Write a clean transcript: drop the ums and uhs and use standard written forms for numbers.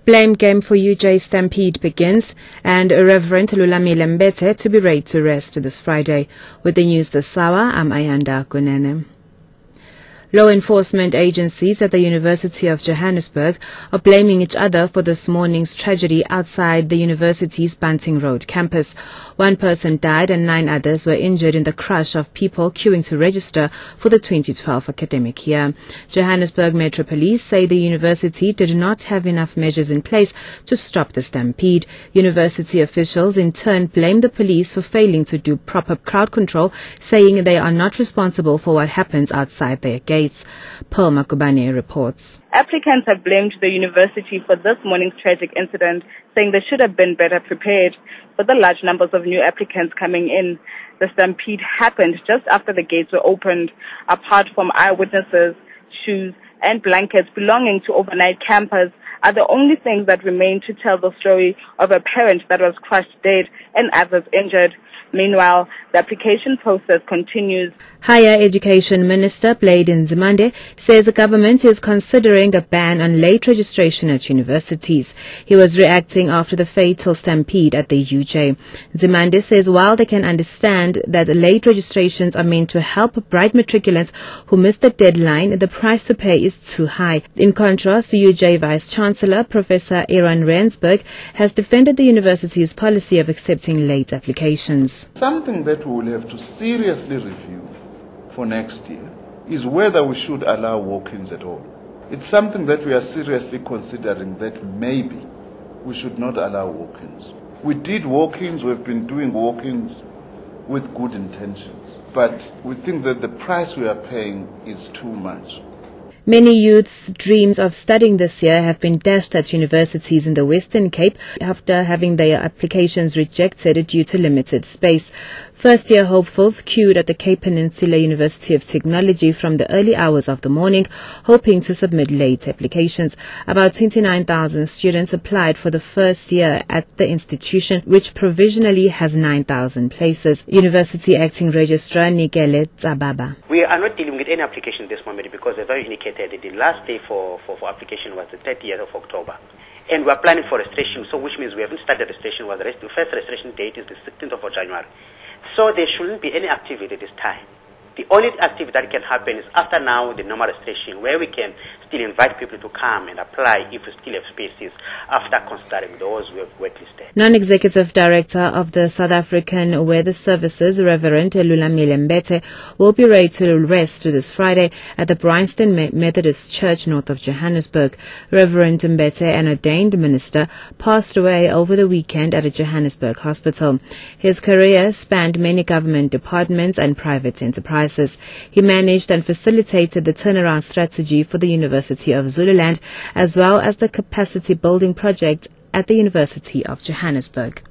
Blame game for UJ stampede begins, and Reverend Lulamile Mbete to be laid to rest this Friday. With the news this hour, I'm Ayanda Kunene. Law enforcement agencies at the University of Johannesburg are blaming each other for this morning's tragedy outside the university's Banting Road campus. One person died and 9 others were injured in the crush of people queuing to register for the 2012 academic year. Johannesburg Metro Police say the university did not have enough measures in place to stop the stampede. University officials in turn blame the police for failing to do proper crowd control, saying they are not responsible for what happens outside their gates. Pearl Makubane reports. Applicants have blamed the university for this morning's tragic incident, saying they should have been better prepared. With the large numbers of new applicants coming in, the stampede happened just after the gates were opened. Apart from eyewitnesses, shoes and blankets belonging to overnight campers are the only things that remain to tell the story of a parent that was crushed dead and others injured. Meanwhile, the application process continues. Higher Education Minister Blade Nzimande says the government is considering a ban on late registration at universities. He was reacting after the fatal stampede at the UJ. Nzimande says while they can understand that late registrations are meant to help bright matriculants who missed the deadline, the price to pay is too high. In contrast, the UJ Vice-Chancellor, Professor Aaron Rensburg, has defended the university's policy of accepting late applications. Something that we will have to seriously review for next year is whether we should allow walk-ins at all. It's something that we are seriously considering, that maybe we should not allow walk-ins. We did walk-ins, we've been doing walk-ins with good intentions, but we think that the price we are paying is too much. Many youths' dreams of studying this year have been dashed at universities in the Western Cape after having their applications rejected due to limited space. First-year hopefuls queued at the Cape Peninsula University of Technology from the early hours of the morning, hoping to submit late applications. About 29,000 students applied for the first year at the institution, which provisionally has 9,000 places. University Acting Registrar Nikele Tsababa. We are not dealing with any application at this moment because as I indicated, the last day for application was the 30th of October. And we are planning for registration, so which means we haven't started registration. The first registration date is the 16th of January. So there shouldn't be any activity this time. The only activity that can happen is after now the normal registration, where we can still invite people to come and apply if we still have spaces after considering those who have waitlisted. Non-executive director of the South African Weather Services, Reverend Lulamile Mbete, will be laid to rest this Friday at the Bryanston Methodist Church north of Johannesburg. Reverend Mbete, an ordained minister, passed away over the weekend at a Johannesburg hospital. His career spanned many government departments and private enterprises. He managed and facilitated the turnaround strategy for the University of Zululand, as well as the capacity building project at the University of Johannesburg.